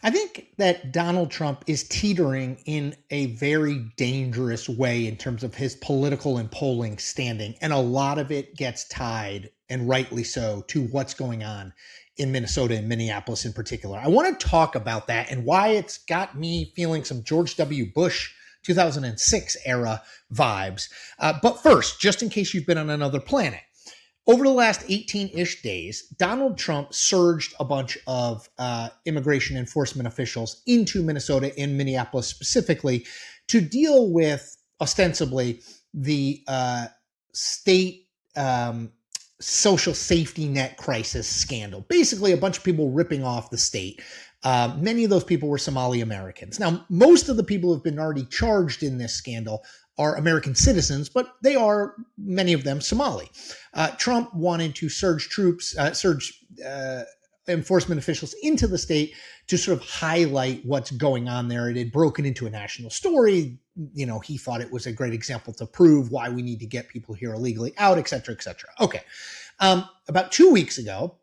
I think that Donald Trump is teetering in a very dangerous way in terms of his political and polling standing. And a lot of it gets tied, and rightly so, to what's going on in Minnesota and Minneapolis in particular. I want to talk about that and why it's got me feeling some George W. Bush 2006 era vibes. But first, just in case you've been on another planet, over the last 18-ish days, Donald Trump surged a bunch of immigration enforcement officials into Minnesota and Minneapolis specifically to deal with, ostensibly, the state social safety net crisis scandal. Basically, a bunch of people ripping off the state. Many of those people were Somali Americans. Now, most of the people who have been already charged in this scandal are American citizens, but they are, many of them, Somali. Trump wanted to surge enforcement officials into the state to sort of highlight what's going on there. It had broken into a national story. You know, he thought it was a great example to prove why we need to get people here illegally out, et cetera, et cetera. Okay. About 2 weeks ago,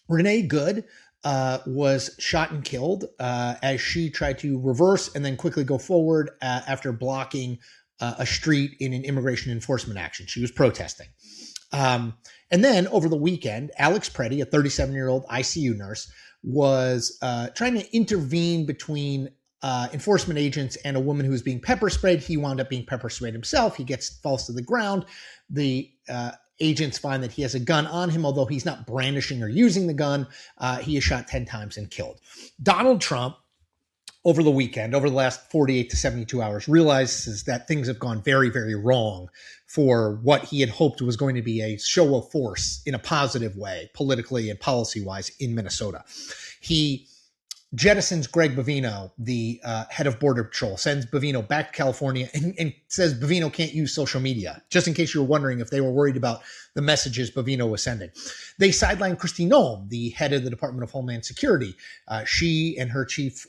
Renee Good was shot and killed as she tried to reverse and then quickly go forward after blocking a street in an immigration enforcement action. She was protesting. And then over the weekend, Alex Preddy, a 37-year-old ICU nurse, was trying to intervene between enforcement agents and a woman who was being pepper sprayed. He wound up being pepper sprayed himself. He falls to the ground. The agents find that he has a gun on him, although he's not brandishing or using the gun. He is shot 10 times and killed. Donald Trump, over the weekend, over the last 48 to 72 hours, realizes that things have gone very, very wrong for what he had hoped was going to be a show of force in a positive way, politically and policy-wise, in Minnesota. He jettisons Greg Bovino, the head of Border Patrol, sends Bovino back to California and says Bovino can't use social media, just in case you were wondering if they were worried about the messages Bovino was sending. They sidelined Kristi Noem, the head of the Department of Homeland Security. She and her chief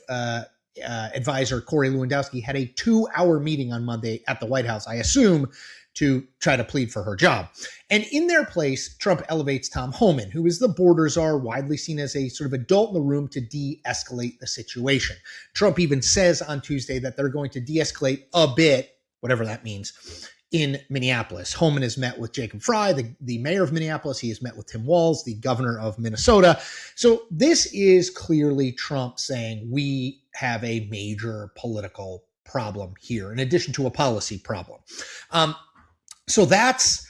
advisor, Corey Lewandowski, had a 2-hour meeting on Monday at the White House, I assume, to try to plead for her job. And in their place, Trump elevates Tom Homan, who is the border czar, widely seen as a sort of adult in the room to de-escalate the situation. Trump even says on Tuesday that they're going to de-escalate a bit, whatever that means, in Minneapolis. Homan has met with Jacob Fry, the mayor of Minneapolis. He has met with Tim Walz, the governor of Minnesota. So this is clearly Trump saying we have a major political problem here, in addition to a policy problem. So that's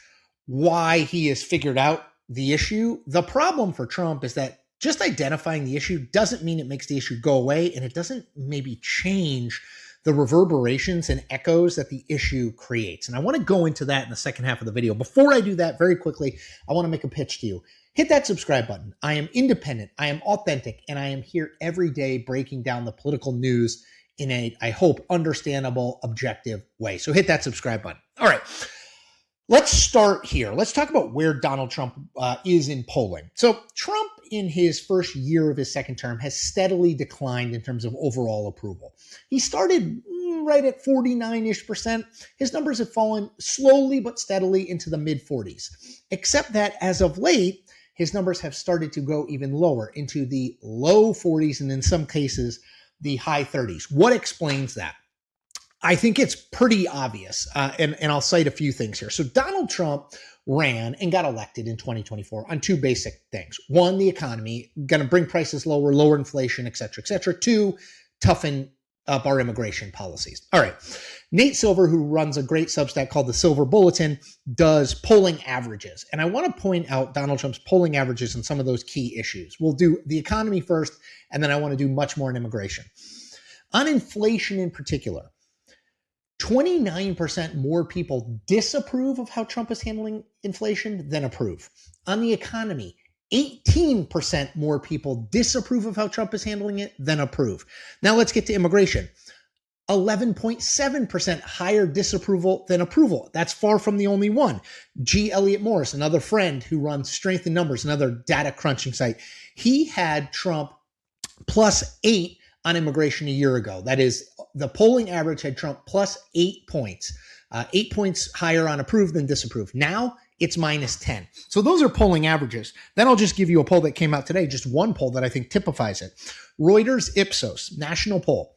why he has figured out the issue. The problem for Trump is that just identifying the issue doesn't mean it makes the issue go away, and it doesn't maybe change the reverberations and echoes that the issue creates. And I want to go into that in the second half of the video. Before I do that, very quickly, I want to make a pitch to you. Hit that subscribe button. I am independent, I am authentic, and I am here every day breaking down the political news in a, I hope, understandable, objective way. So hit that subscribe button. All right. Let's start here. Let's talk about where Donald Trump is in polling. So Trump, in his first year of his second term, has steadily declined in terms of overall approval. He started right at 49-ish%. His numbers have fallen slowly but steadily into the mid-40s, except that as of late, his numbers have started to go even lower into the low 40s and in some cases, the high 30s. What explains that? I think it's pretty obvious, and I'll cite a few things here. So Donald Trump ran and got elected in 2024 on two basic things. One, the economy, going to bring prices lower, lower inflation, et cetera, et cetera. Two, toughen up our immigration policies. All right. Nate Silver, who runs a great Substack called the Silver Bulletin, does polling averages. And I want to point out Donald Trump's polling averages on some of those key issues. We'll do the economy first, and then I want to do much more on immigration. On inflation in particular, 29% more people disapprove of how Trump is handling inflation than approve. On the economy, 18% more people disapprove of how Trump is handling it than approve. Now let's get to immigration. 11.7% higher disapproval than approval. That's far from the only one. G. Elliott Morris, another friend who runs Strength in Numbers, another data crunching site, he had Trump +8 on immigration a year ago. That is, the polling average had Trump +8 points, 8 points higher on approve than disapprove. Now it's minus 10. So those are polling averages. Then I'll just give you a poll that came out today, just one poll that I think typifies it. Reuters Ipsos, national poll.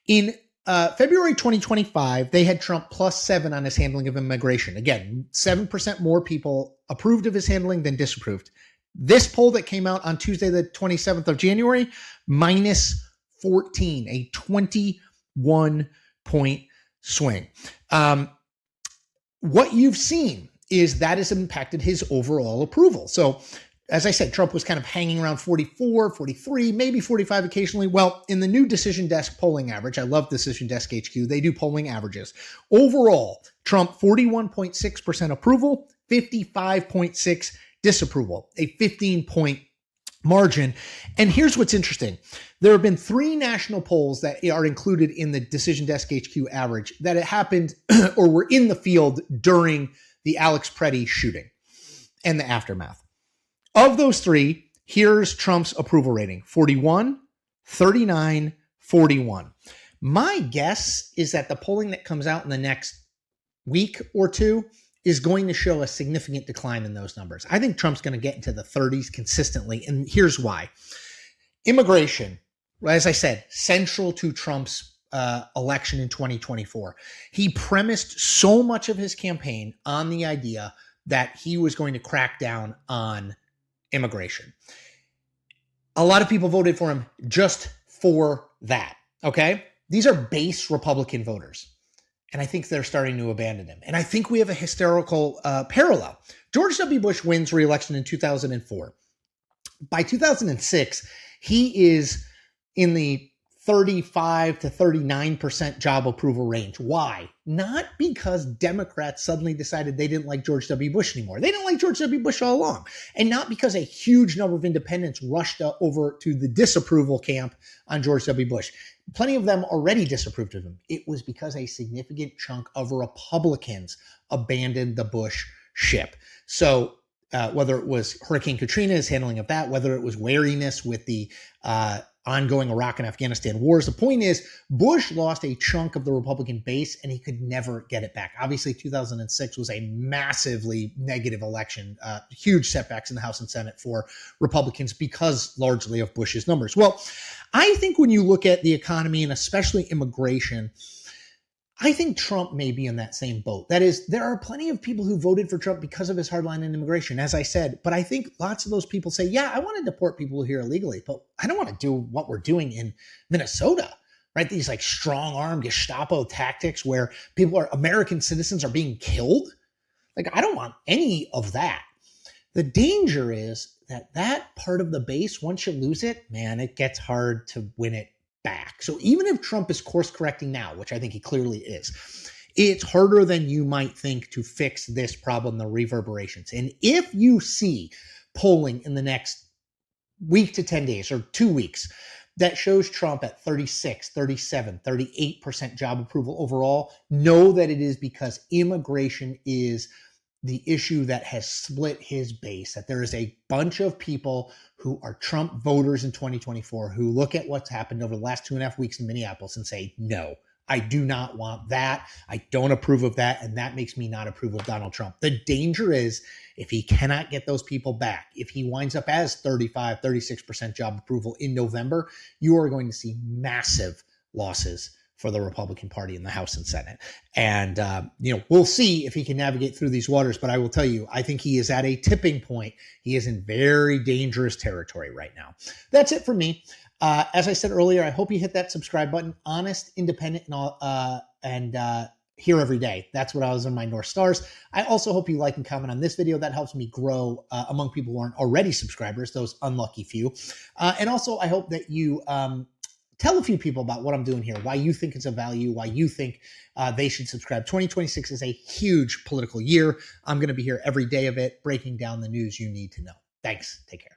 In February 2025, they had Trump +7 on his handling of immigration. Again, 7% more people approved of his handling than disapproved. This poll that came out on Tuesday, the 27th of January, minus 14, a 21-point swing. What you've seen is that has impacted his overall approval. So, as I said, Trump was kind of hanging around 44, 43, maybe 45 occasionally. Well, in the new Decision Desk polling average, I love Decision Desk HQ, they do polling averages. Overall, Trump 41.6% approval, 55.6% disapproval, a 15-point margin. And here's what's interesting. There have been 3 national polls that are included in the Decision Desk HQ average that it happened or were in the field during the Alex Preddy shooting and the aftermath. Of those 3, here's Trump's approval rating, 41, 39, 41. My guess is that the polling that comes out in the next week or two is going to show a significant decline in those numbers. I think Trump's going to get into the 30s consistently, and here's why. Immigration, as I said, central to Trump's election in 2024. He premised so much of his campaign on the idea that he was going to crack down on immigration. A lot of people voted for him just for that, okay? These are base Republican voters. And I think they're starting to abandon him. And I think we have a historical parallel. George W. Bush wins re-election in 2004. By 2006, he is in the 35 to 39% job approval range. Why? Not because Democrats suddenly decided they didn't like George W. Bush anymore. They didn't like George W. Bush all along. And not because a huge number of independents rushed over to the disapproval camp on George W. Bush. Plenty of them already disapproved of him. It was because a significant chunk of Republicans abandoned the Bush ship. So whether it was Hurricane Katrina's handling of that, whether it was wariness with the ongoing Iraq and Afghanistan wars. The point is, Bush lost a chunk of the Republican base and he could never get it back. Obviously, 2006 was a massively negative election, huge setbacks in the House and Senate for Republicans because largely of Bush's numbers. Well, I think when you look at the economy and especially immigration, I think Trump may be in that same boat. That is, there are plenty of people who voted for Trump because of his hardline in immigration, as I said. But I think lots of those people say, yeah, I want to deport people here illegally, but I don't want to do what we're doing in Minnesota, right? These like strong-arm Gestapo tactics where American citizens are being killed. Like, I don't want any of that. The danger is that part of the base, once you lose it, man, it gets hard to win it back. So even if Trump is course correcting now, which I think he clearly is, it's harder than you might think to fix this problem, the reverberations. And if you see polling in the next week to 10 days or 2 weeks that shows Trump at 36, 37, 38% job approval overall, know that it is because immigration is the issue that has split his base, that there is a bunch of people who are Trump voters in 2024 who look at what's happened over the last 2.5 weeks in Minneapolis and say, no, I do not want that. I don't approve of that. And that makes me not approve of Donald Trump. The danger is if he cannot get those people back, if he winds up as 35, 36% job approval in November, you are going to see massive losses for the Republican Party in the House and Senate. And, we'll see if he can navigate through these waters. But I will tell you, I think he is at a tipping point. He is in very dangerous territory right now. That's it for me. As I said earlier, I hope you hit that subscribe button. Honest, independent, and here every day. That's what I was on my North Stars. I also hope you like and comment on this video. That helps me grow among people who aren't already subscribers, those unlucky few. And also, I hope that you tell a few people about what I'm doing here, why you think it's a value, why you think they should subscribe. 2026 is a huge political year. I'm going to be here every day of it, breaking down the news you need to know. Thanks. Take care.